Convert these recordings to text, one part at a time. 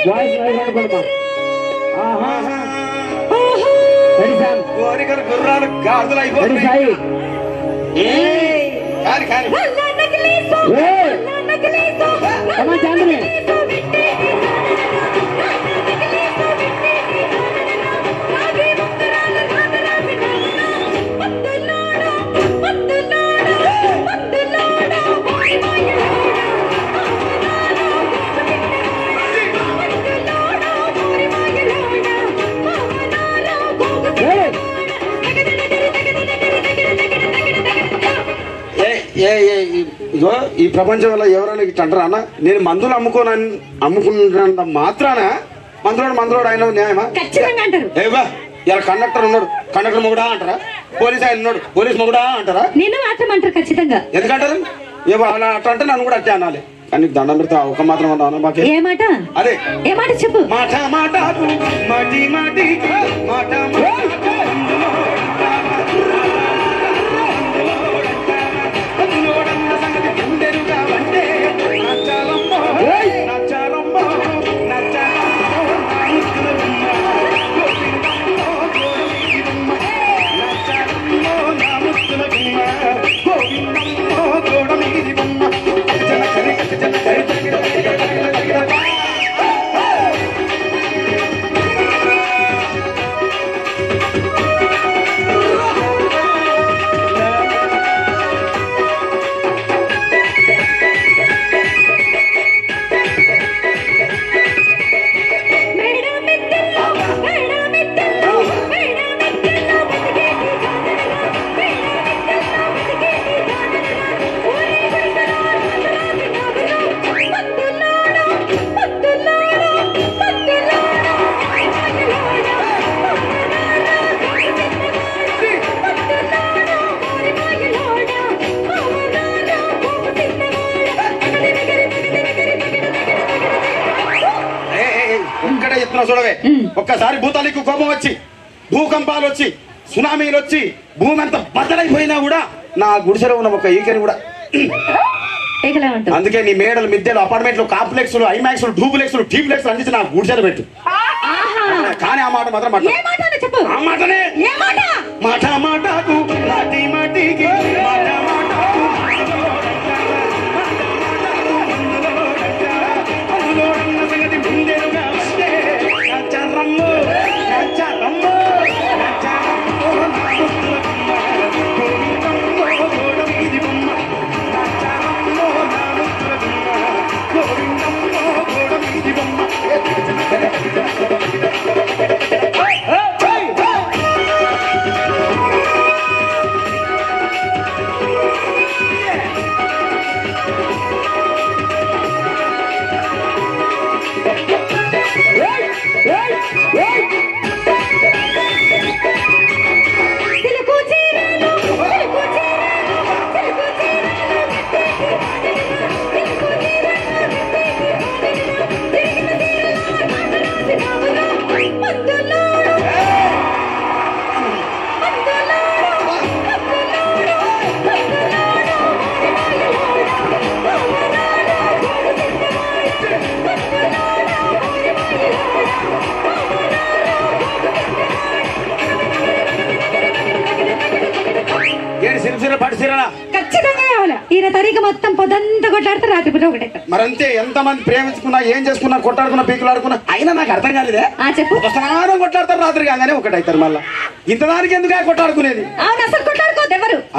Voice అనుకోండి కోరికలు గుర్రాలు గాజులు అయిపోతాయి. ఇగో ఈ ప్రపంచంలో ఎవరైనా ఇట్లా అంటారా అన్న? నేను మందులు అమ్ముకున్నంత మాత్రాన మందులోడు ఆయన న్యాయమా? ఏవా ఇలా కండక్టర్ ఉన్నాడు, కండక్టర్ మొగుడా అంటారా? పోలీస్ ఆయన ఉన్నాడు, పోలీస్ మొగుడా అంటారా? నేను మాత్రం అంటారు ఖచ్చితంగా. ఎందుకంటారు? ఏవో అలా అట్లా అంటే నన్ను కూడా అట్టే అనాలి. కానీ దండం పెడతా ఒక మాత్రం అన్నా మాకే. ఏ మాట? అదే ఏ మాట చెప్పు. మాట మాట మాటి మాటి మాట చూడవే. ఒక్కసారి భూతానికి కోపం వచ్చి, భూకంపాలు వచ్చి, సునామీలు వచ్చి, భూమి అంతా బద్దలైపోయినా కూడా నా గుడిసెలో ఉన్న ఒక ఈకని కూడా అందుకే నీ మేడలు, మిద్దెలు, అపార్ట్మెంట్లు, కాంప్లెక్స్లు, ఐమాక్స్లు, డూప్లెక్స్లు, టీప్లెక్స్లు అందించి నా గుడిసెలు పెట్టు. కానీ ఆ మాట మాత్రం ఆ మాటనే మాట మాటకు మాటి మాటికి మొత్తం పొద్దంతా కొట్లాడతారు, రాత్రి పూట ఒకటే. మరంతే, ఎంతమంది ప్రేమించుకున్నా, ఏం చేసుకున్నా, కొట్టాడుకున్నా, పీకులాడుకున్నా, అయినా నాకు అర్థం కాలేదే. స్నానం కొట్లాడతారు, రాత్రి కాగానే ఒకటైతారు. మళ్ళా ఇంతదానికి ఎందుకు కొట్టాడుకునేది?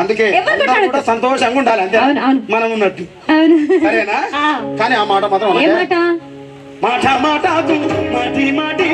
అందుకే కూడా సంతోషంగా ఉండాలి, అంతే మనం ఉన్నట్టు. సరేనా? కానీ ఆ మాట మాత్రం మాట మాట మాటి మాటి